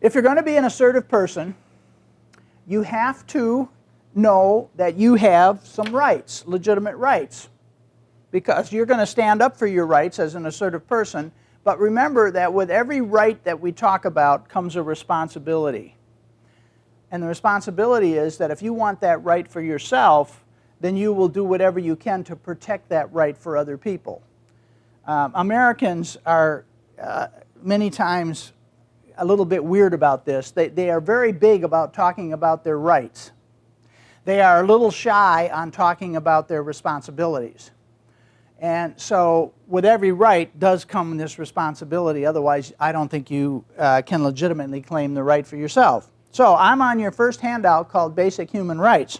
If you're going to be an assertive person, you have to know that you have some rights, legitimate rights, because you're going to stand up for your rights as an assertive person. But remember that with every right that we talk about comes a responsibility. And the responsibility is that if you want that right for yourself, then you will do whatever you can to protect that right for other people. Americans are many times a little bit weird about this. They are very big about talking about their rights. They are a little shy on talking about their responsibilities. And so with every right does come this responsibility. Otherwise, I don't think you can legitimately claim the right for yourself. So I'm on your first handout called Basic Human Rights.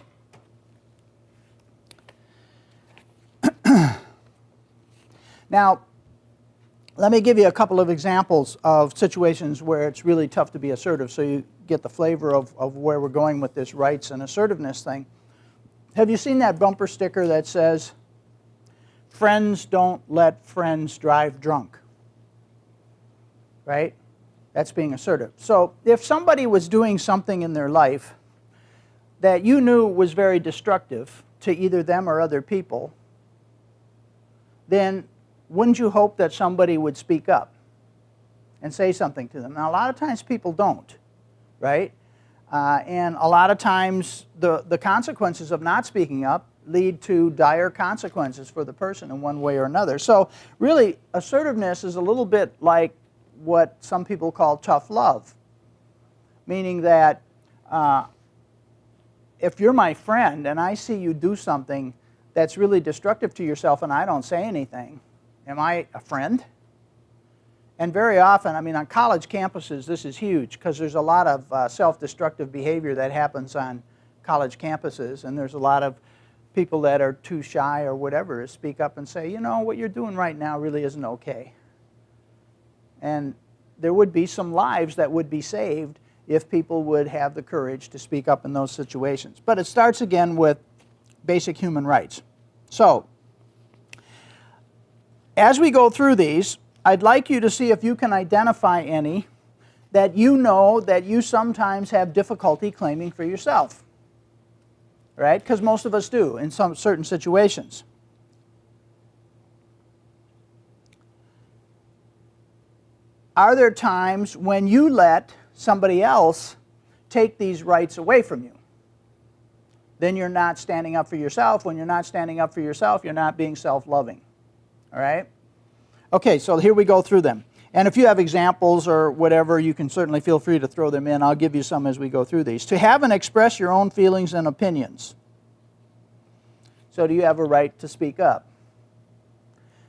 Now, let me give you a couple of examples of situations where it's really tough to be assertive so you get the flavor of where we're going with this rights and assertiveness thing. Have you seen that bumper sticker that says, "Friends don't let friends drive drunk"? Right? That's being assertive. So if somebody was doing something in their life that you knew was very destructive to either them or other people, then wouldn't you hope that somebody would speak up and say something to them? Now, a lot of times people don't, right? And a lot of times the consequences of not speaking up lead to dire consequences for the person in one way or another. So really, assertiveness is a little bit like what some people call tough love, meaning that if you're my friend and I see you do something that's really destructive to yourself and I don't say anything, am I a friend? And very often, I mean, on college campuses, this is huge because there's a lot of self-destructive behavior that happens on college campuses, and there's a lot of people that are too shy or whatever to speak up and say, you know, what you're doing right now really isn't okay. And there would be some lives that would be saved if people would have the courage to speak up in those situations. But it starts again with basic human rights. So, as we go through these, I'd like you to see if you can identify any that you know that you sometimes have difficulty claiming for yourself. Right? Because most of us do in some certain situations. Are there times when you let somebody else take these rights away from you? Then you're not standing up for yourself. When you're not standing up for yourself, you're not being self-loving. All right? Okay, so here we go through them. And if you have examples or whatever, you can certainly feel free to throw them in. I'll give you some as we go through these. To have and express your own feelings and opinions. So do you have a right to speak up?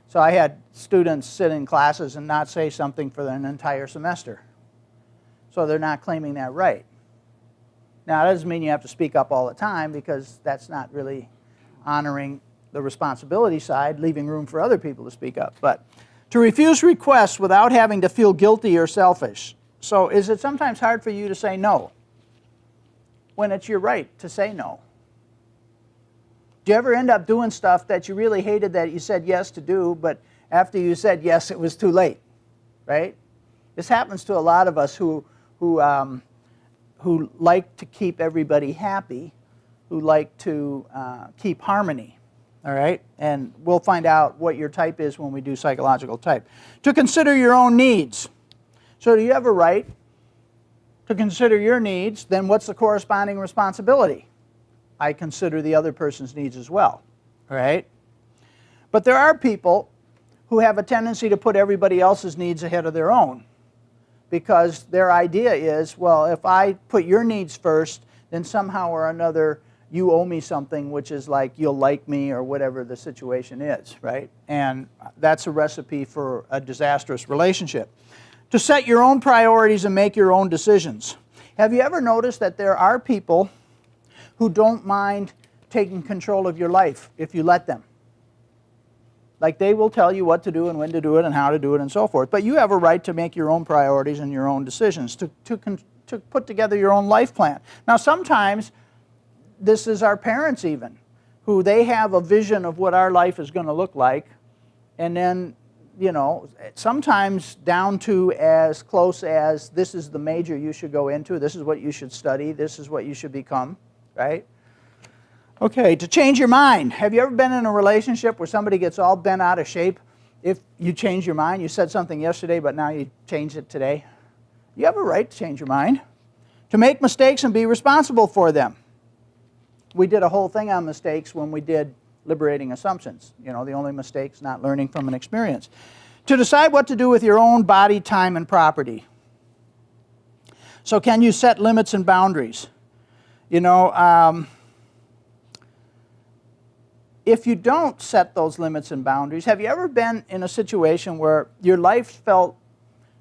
So I had students sit in classes and not say something for an entire semester. So they're not claiming that right. Now, that doesn't mean you have to speak up all the time, because that's not really honoring the responsibility side, leaving room for other people to speak up. But to refuse requests without having to feel guilty or selfish. So is it sometimes hard for you to say no when it's your right to say no? Do you ever end up doing stuff that you really hated that you said yes to do, but after you said yes, it was too late, right? This happens to a lot of us who like to keep everybody happy, who like to keep harmony. All right? And we'll find out what your type is when we do psychological type. To consider your own needs. So do you have a right to consider your needs? Then what's the corresponding responsibility? I consider the other person's needs as well. All right? But there are people who have a tendency to put everybody else's needs ahead of their own, because their idea is, well, if I put your needs first, then somehow or another you owe me something, which is like you'll like me or whatever the situation is, right? And that's a recipe for a disastrous relationship. To set your own priorities and make your own decisions. Have you ever noticed that there are people who don't mind taking control of your life if you let them? Like, they will tell you what to do and when to do it and how to do it and so forth. But you have a right to make your own priorities and your own decisions, to put together your own life plan. Now, sometimes this is our parents even, who they have a vision of what our life is going to look like, and then sometimes down to as close as this is the major you should go into, this is what you should study, this is what you should become, right? Okay, to change your mind. Have you ever been in a relationship where somebody gets all bent out of shape if you change your mind? You said something yesterday, but now you changed it today. You have a right to change your mind. To make mistakes and be responsible for them. We did a whole thing on mistakes when we did liberating assumptions. The only mistakes, not learning from an experience. To decide what to do with your own body, time, and property. So can you set limits and boundaries? If you don't set those limits and boundaries, have you ever been in a situation where your life felt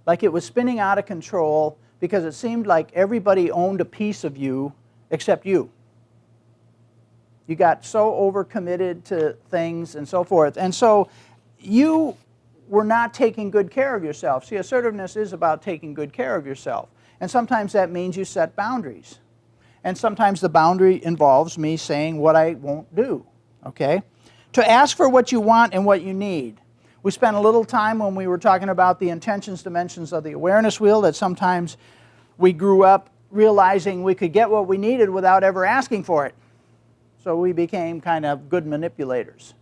like it was spinning out of control because it seemed like everybody owned a piece of you except you? You got so overcommitted to things and so forth. And so you were not taking good care of yourself. See, assertiveness is about taking good care of yourself. And sometimes that means you set boundaries. And sometimes the boundary involves me saying what I won't do. Okay? To ask for what you want and what you need. We spent a little time when we were talking about the intentions dimensions of the awareness wheel, that sometimes we grew up realizing we could get what we needed without ever asking for it. So we became kind of good manipulators.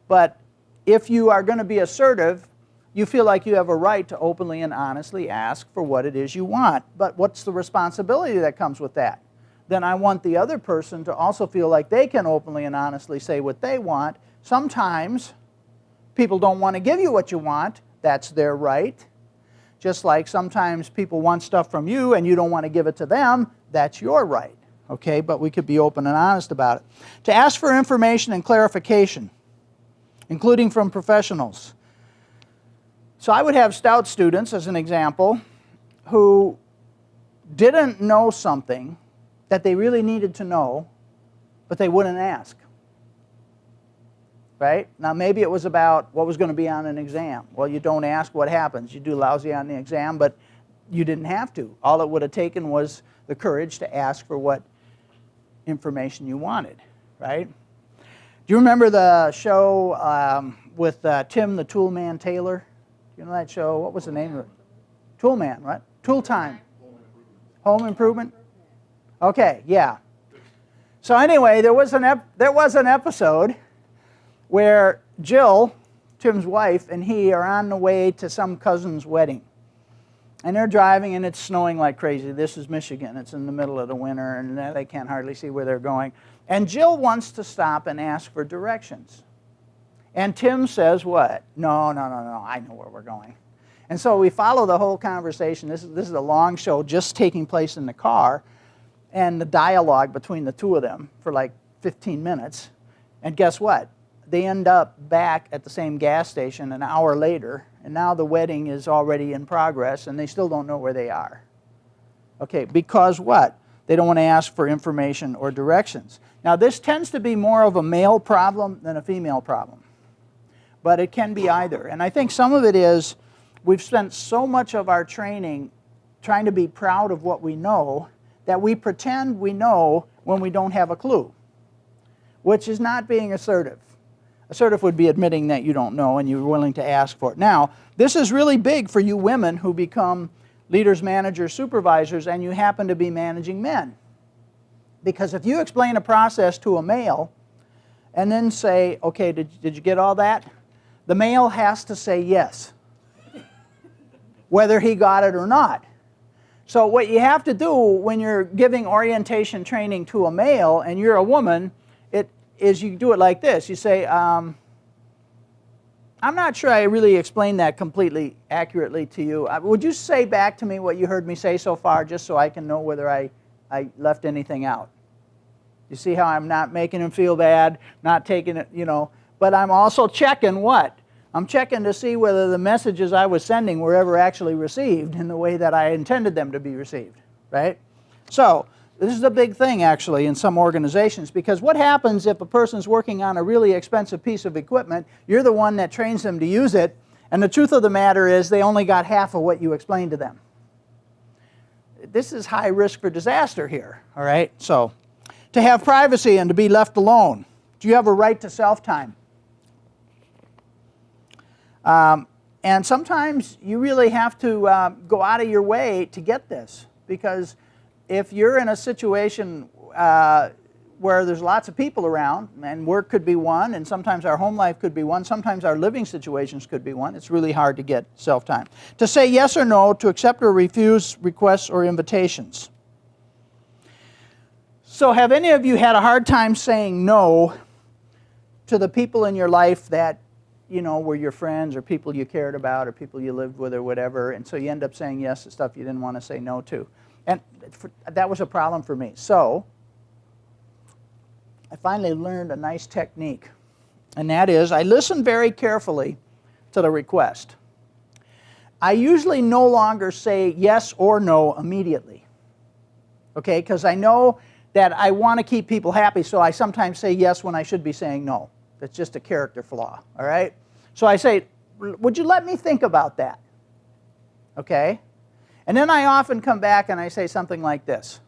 But if you are going to be assertive, you feel like you have a right to openly and honestly ask for what it is you want. But what's the responsibility that comes with that? Then I want the other person to also feel like they can openly and honestly say what they want. Sometimes people don't want to give you what you want. That's their right. Just like sometimes people want stuff from you and you don't want to give it to them. That's your right. Okay, but we could be open and honest about it. To ask for information and clarification, including from professionals. So I would have Stout students, as an example, who didn't know something that they really needed to know, but they wouldn't ask. Right? Now maybe it was about what was going to be on an exam. Well, you don't ask, what happens? You do lousy on the exam, but you didn't have to. All it would have taken was the courage to ask for what information you wanted. Right? Do you remember the show with Tim the Toolman Taylor? Do you know that show? What was the name of it? Toolman, right? Tool Time. Home Improvement? Okay, yeah. So anyway, there was an episode where Jill, Tim's wife, and he are on the way to some cousin's wedding. And they're driving, and it's snowing like crazy. This is Michigan. It's in the middle of the winter, and they can't hardly see where they're going. And Jill wants to stop and ask for directions. And Tim says what? No, I know where we're going. And so we follow the whole conversation. This is a long show just taking place in the car, and the dialogue between the two of them for like 15 minutes. And guess what? They end up back at the same gas station an hour later, and now the wedding is already in progress, and they still don't know where they are. Okay, because what? They don't want to ask for information or directions. Now, this tends to be more of a male problem than a female problem, but it can be either. And I think some of it is we've spent so much of our training trying to be proud of what we know that we pretend we know when we don't have a clue, which is not being assertive. Assertive would be admitting that you don't know and you're willing to ask for it. Now, this is really big for you women who become leaders, managers, supervisors, and you happen to be managing men. Because if you explain a process to a male and then say, okay, did you get all that? The male has to say yes, whether he got it or not. So what you have to do when you're giving orientation training to a male and you're a woman, is you do it like this. You say, I'm not sure I really explained that completely accurately to you. Would you say back to me what you heard me say so far, just so I can know whether I left anything out? You see how I'm not making him feel bad, not taking it, but I'm also checking what? I'm checking to see whether the messages I was sending were ever actually received in the way that I intended them to be received, right? So this is a big thing, actually, in some organizations, because what happens if a person's working on a really expensive piece of equipment, you're the one that trains them to use it, and the truth of the matter is they only got half of what you explained to them. This is high risk for disaster here, all right? So, to have privacy and to be left alone. Do you have a right to self-time? And sometimes you really have to go out of your way to get this, because if you're in a situation where there's lots of people around, and work could be one, and sometimes our home life could be one, sometimes our living situations could be one, it's really hard to get self-time. To say yes or no, to accept or refuse requests or invitations. So have any of you had a hard time saying no to the people in your life that, you know, were your friends or people you cared about or people you lived with or whatever, and so you end up saying yes to stuff you didn't want to say no to? And that was a problem for me. So I finally learned a nice technique, and that is I listen very carefully to the request. I usually no longer say yes or no immediately, okay, because I know that I want to keep people happy, so I sometimes say yes when I should be saying no. That's just a character flaw, all right? So I say, would you let me think about that? Okay? And then I often come back and I say something like this,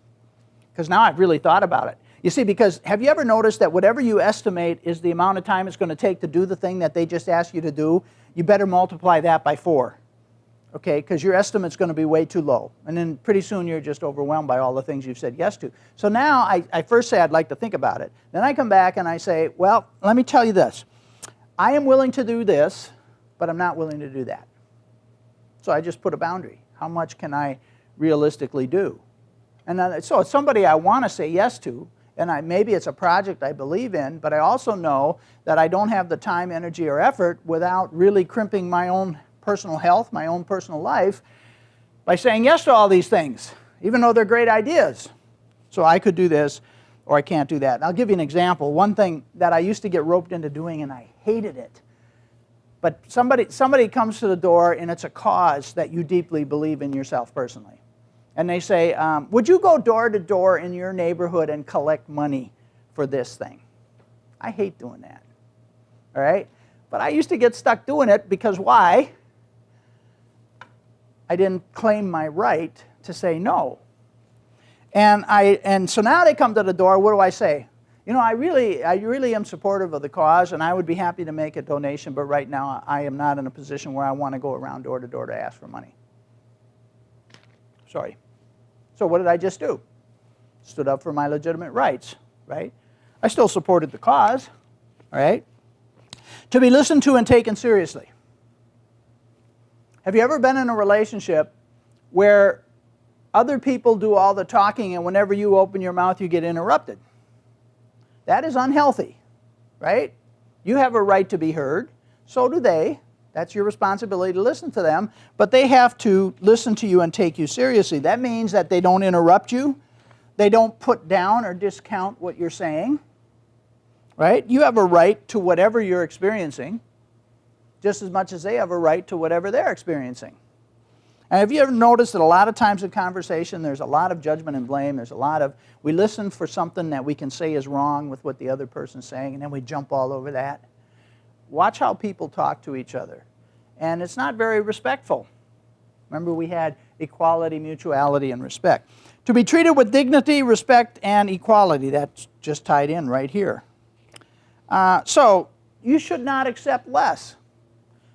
because now I've really thought about it. You see, because have you ever noticed that whatever you estimate is the amount of time it's going to take to do the thing that they just asked you to do, you better multiply that by 4. Okay, because your estimate's going to be way too low. And then pretty soon you're just overwhelmed by all the things you've said yes to. So now I first say I'd like to think about it. Then I come back and I say, well, let me tell you this. I am willing to do this, but I'm not willing to do that. So I just put a boundary. How much can I realistically do? And then, so it's somebody I want to say yes to, and maybe it's a project I believe in, but I also know that I don't have the time, energy, or effort without really crimping my own personal health, my own personal life, by saying yes to all these things, even though they're great ideas. So I could do this, or I can't do that. And I'll give you an example. One thing that I used to get roped into doing, and I hated it, but somebody comes to the door, and it's a cause that you deeply believe in yourself personally. And they say, would you go door to door in your neighborhood and collect money for this thing? I hate doing that, all right? But I used to get stuck doing it because why? I didn't claim my right to say no. And so now they come to the door, what do I say? You know, I really am supportive of the cause, and I would be happy to make a donation, but right now I am not in a position where I want to go around door to door to ask for money. Sorry. So what did I just do? Stood up for my legitimate rights, right? I still supported the cause, all right? To be listened to and taken seriously. Have you ever been in a relationship where other people do all the talking and whenever you open your mouth you get interrupted? That is unhealthy, right? You have a right to be heard, so do they. That's your responsibility to listen to them, but they have to listen to you and take you seriously. That means that they don't interrupt you, they don't put down or discount what you're saying, right? You have a right to whatever you're experiencing, just as much as they have a right to whatever they're experiencing. And have you ever noticed that a lot of times in conversation there's a lot of judgment and blame, we listen for something that we can say is wrong with what the other person's saying, and then we jump all over that? Watch how people talk to each other. And it's not very respectful. Remember, we had equality, mutuality, and respect. To be treated with dignity, respect, and equality. That's just tied in right here. So you should not accept less.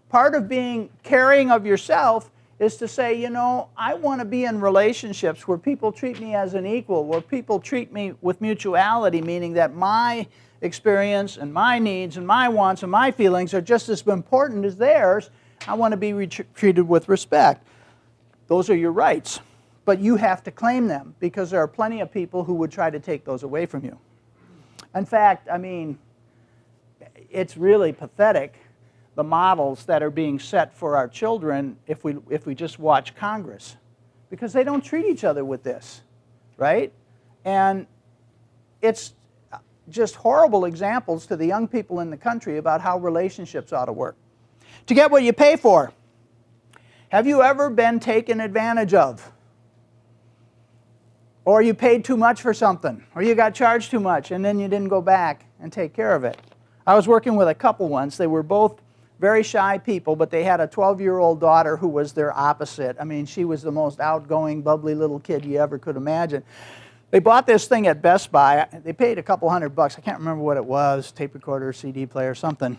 Part of being caring of yourself is to say, you know, I want to be in relationships where people treat me as an equal, where people treat me with mutuality, meaning that my experience and my needs and my wants and my feelings are just as important as theirs. I want to be treated with respect. Those are your rights, but you have to claim them because there are plenty of people who would try to take those away from you. In fact, I mean, it's really pathetic, the models that are being set for our children if we just watch Congress, because they don't treat each other with this, right? And it's just horrible examples to the young people in the country about how relationships ought to work. To get what you pay for. Have you ever been taken advantage of? Or you paid too much for something, or you got charged too much and then you didn't go back and take care of it. I was working with a couple once. They were both very shy people, but they had a 12-year-old daughter who was their opposite. I mean, she was the most outgoing, bubbly little kid you ever could imagine. They bought this thing at Best Buy. They paid a couple $100. I can't remember what it was, tape recorder, CD player, something.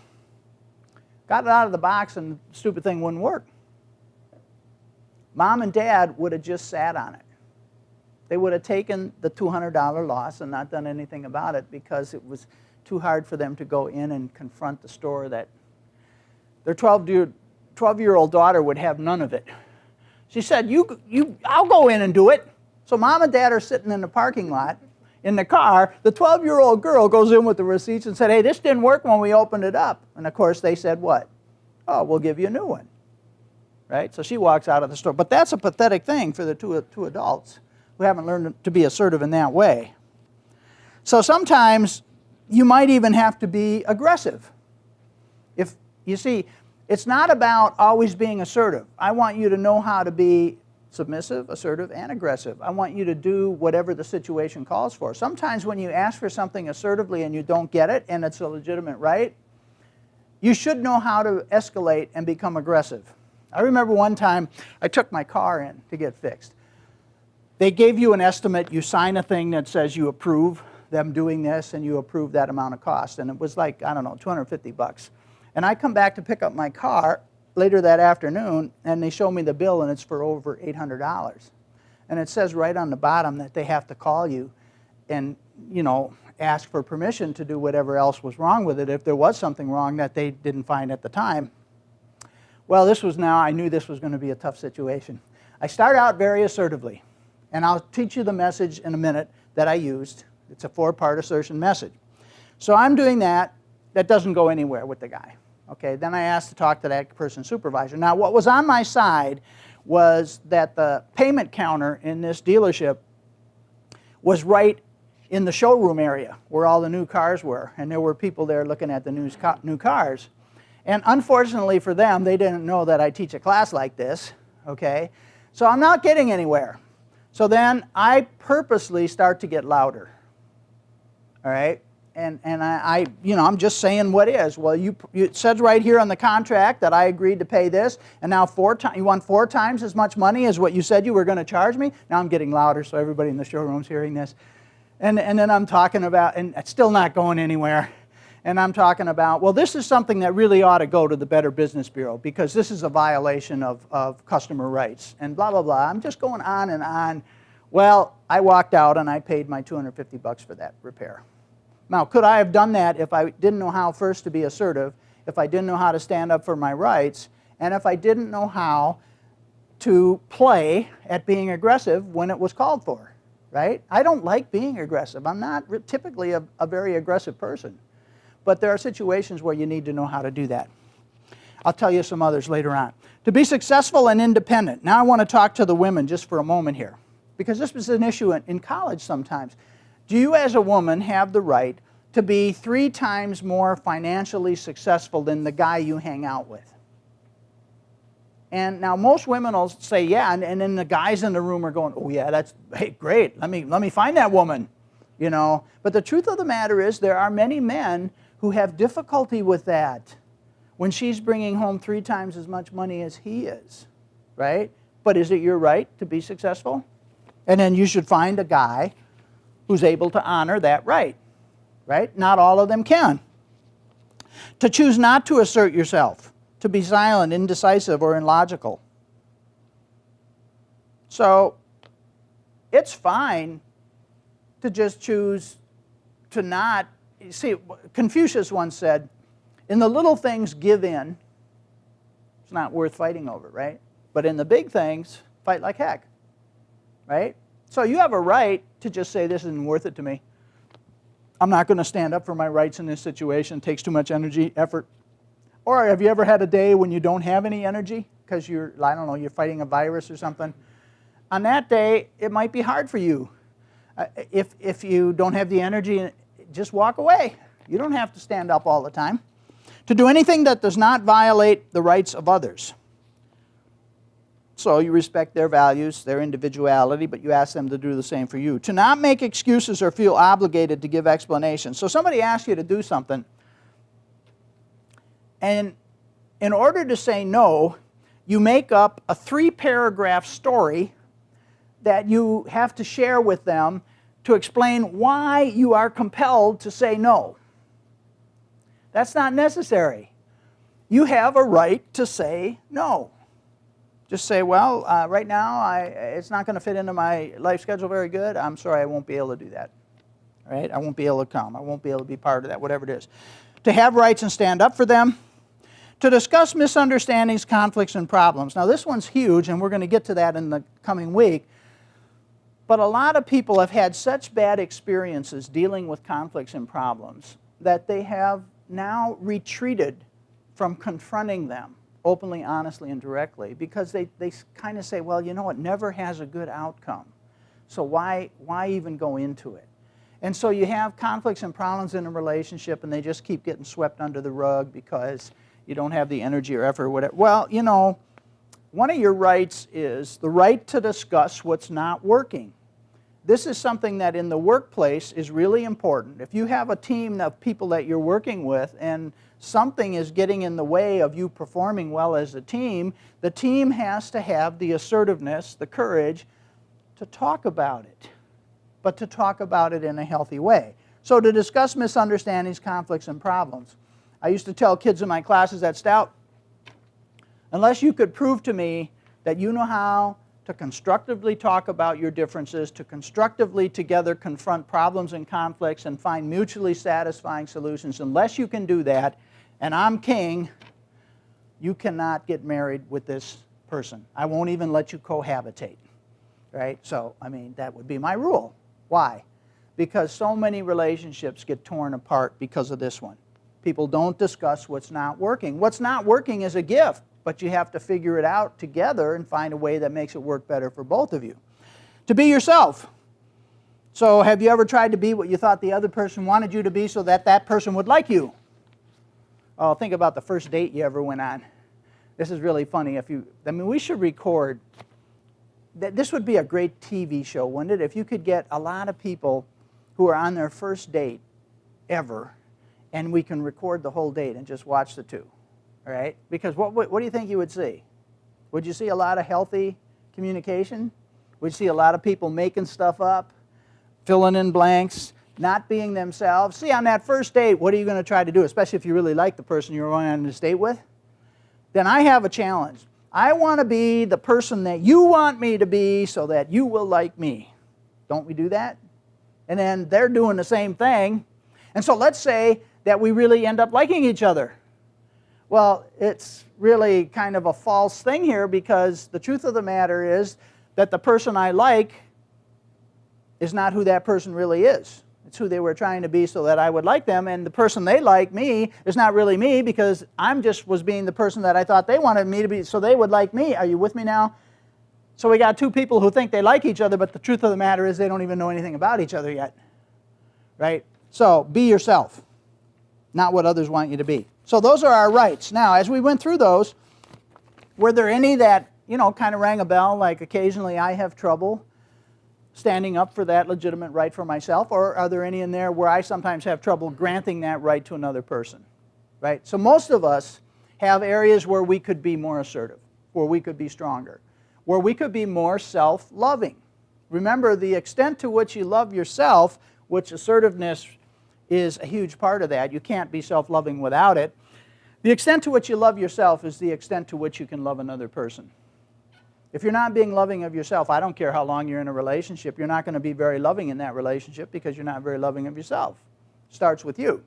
got it out of the box and the stupid thing wouldn't work. Mom and Dad would have just sat on it. They would have taken the $200 loss and not done anything about it because it was too hard for them to go in and confront the store that their 12-year-old daughter would have none of it. She said, I'll go in and do it. So Mom and Dad are sitting in the parking lot in the car. The 12-year-old girl goes in with the receipts and said, hey, this didn't work when we opened it up. And of course they said what? Oh, we'll give you a new one. Right? So she walks out of the store. But that's a pathetic thing for the two adults who haven't learned to be assertive in that way. So sometimes you might even have to be aggressive. If you see, it's not about always being assertive. I want you to know how to be submissive, assertive, and aggressive. I want you to do whatever the situation calls for. Sometimes when you ask for something assertively and you don't get it, and it's a legitimate right, you should know how to escalate and become aggressive. I remember one time I took my car in to get fixed. They gave you an estimate. You sign a thing that says you approve them doing this and you approve that amount of cost. And it was like, I don't know, $250. And I come back to pick up my car later that afternoon, and they show me the bill, and it's for over $800. And it says right on the bottom that they have to call you and, ask for permission to do whatever else was wrong with it if there was something wrong that they didn't find at the time. Well, I knew this was going to be a tough situation. I start out very assertively, and I'll teach you the message in a minute that I used. It's a 4-part assertion message. So I'm doing that. That doesn't go anywhere with the guy. Okay, then I asked to talk to that person's supervisor. Now, what was on my side was that the payment counter in this dealership was right in the showroom area where all the new cars were, and there were people there looking at the new cars. And unfortunately for them, they didn't know that I teach a class like this, okay? So I'm not getting anywhere. So then I purposely start to get louder, all right? And I'm just saying what is. Well, it says right here on the contract that I agreed to pay this, and now you want 4 times as much money as what you said you were going to charge me? Now I'm getting louder, so everybody in the showroom's hearing this. And then I'm talking about, and it's still not going anywhere. And I'm talking about, well, this is something that really ought to go to the Better Business Bureau because this is a violation of customer rights and blah, blah, blah. I'm just going on and on. Well, I walked out and I paid my $250 for that repair. Now, could I have done that if I didn't know how first to be assertive, if I didn't know how to stand up for my rights, and if I didn't know how to play at being aggressive when it was called for, right? I don't like being aggressive. I'm not typically a very aggressive person. But there are situations where you need to know how to do that. I'll tell you some others later on. To be successful and independent. Now I want to talk to the women just for a moment here, because this was an issue in college sometimes. Do you as a woman have the right to be 3 times more financially successful than the guy you hang out with? And now most women will say, yeah, and then the guys in the room are going, oh yeah, hey, great, let me find that woman. But the truth of the matter is there are many men who have difficulty with that when she's bringing home 3 times as much money as he is, right? But is it your right to be successful? And then you should find a guy who's able to honor that right? Not all of them can. To choose not to assert yourself, to be silent, indecisive, or illogical. So it's fine to just choose to not. See, Confucius once said, in the little things, give in. It's not worth fighting over, right? But in the big things, fight like heck, right? So you have a right to just say, this isn't worth it to me. I'm not going to stand up for my rights in this situation. It takes too much energy, effort. Or have you ever had a day when you don't have any energy because you're fighting a virus or something? On that day, it might be hard for you. If you don't have the energy, just walk away. You don't have to stand up all the time. To do anything that does not violate the rights of others. So you respect their values, their individuality, but you ask them to do the same for you. To not make excuses or feel obligated to give explanations. So somebody asks you to do something, and in order to say no, you make up a 3-paragraph story that you have to share with them to explain why you are compelled to say no. That's not necessary. you have a right to say no. Just say, well, right now it's not going to fit into my life schedule very good. I'm sorry, I won't be able to do that. Right? I won't be able to come. I won't be able to be part of that, whatever it is. To have rights and stand up for them. To discuss misunderstandings, conflicts, and problems. Now this one's huge, and we're going to get to that in the coming week. But a lot of people have had such bad experiences dealing with conflicts and problems that they have now retreated from confronting them openly, honestly, and directly, because they kind of say, well, you know, it never has a good outcome. So why even go into it? And so you have conflicts and problems in a relationship, and they just keep getting swept under the rug because you don't have the energy or effort or whatever. Well, you know, one of your rights is the right to discuss what's not working. This is something that in the workplace is really important. If you have a team of people that you're working with and something is getting in the way of you performing well as a team, the team has to have the assertiveness, the courage to talk about it, but to talk about it in a healthy way. So to discuss misunderstandings, conflicts, and problems. I used to tell kids in my classes at Stout, unless you could prove to me that you know how to constructively talk about your differences, to constructively together confront problems and conflicts and find mutually satisfying solutions, unless you can do that, and I'm king, you cannot get married with this person. I won't even let you cohabitate, right? So, I mean, that would be my rule. Why? Because so many relationships get torn apart because of this one. People don't discuss what's not working. What's not working is a gift, but you have to figure it out together and find a way that makes it work better for both of you. To be yourself. So have you ever tried to be what you thought the other person wanted you to be so that that person would like you? Oh, think about the first date you ever went on. This is really funny. We should record. This would be a great TV show, wouldn't it? If you could get a lot of people who are on their first date ever, and we can record the whole date and just watch the two. All right? Because what do you think you would see? Would you see a lot of healthy communication? Would you see a lot of people making stuff up, filling in blanks, not being themselves? See, on that first date, what are you going to try to do, especially if you really like the person you're going on this date with? Then I have a challenge. I want to be the person that you want me to be so that you will like me. Don't we do that? And then they're doing the same thing. And so let's say that we really end up liking each other. Well, it's really kind of a false thing here, because the truth of the matter is that the person I like is not who that person really is. It's who they were trying to be so that I would like them, and the person they like, me, is not really me, because I'm just was being the person that I thought they wanted me to be so they would like me. Are you with me now? So we got two people who think they like each other, but the truth of the matter is they don't even know anything about each other yet. Right? So be yourself, not what others want you to be. So those are our rights. Now, as we went through those, were there any that, kind of rang a bell, like occasionally I have trouble standing up for that legitimate right for myself, or are there any in there where I sometimes have trouble granting that right to another person? Right? So most of us have areas where we could be more assertive, where we could be stronger, where we could be more self-loving. Remember, the extent to which you love yourself, which assertiveness is a huge part of that. You can't be self-loving without it. The extent to which you love yourself is the extent to which you can love another person. If you're not being loving of yourself, I don't care how long you're in a relationship, you're not going to be very loving in that relationship because you're not very loving of yourself. It starts with you.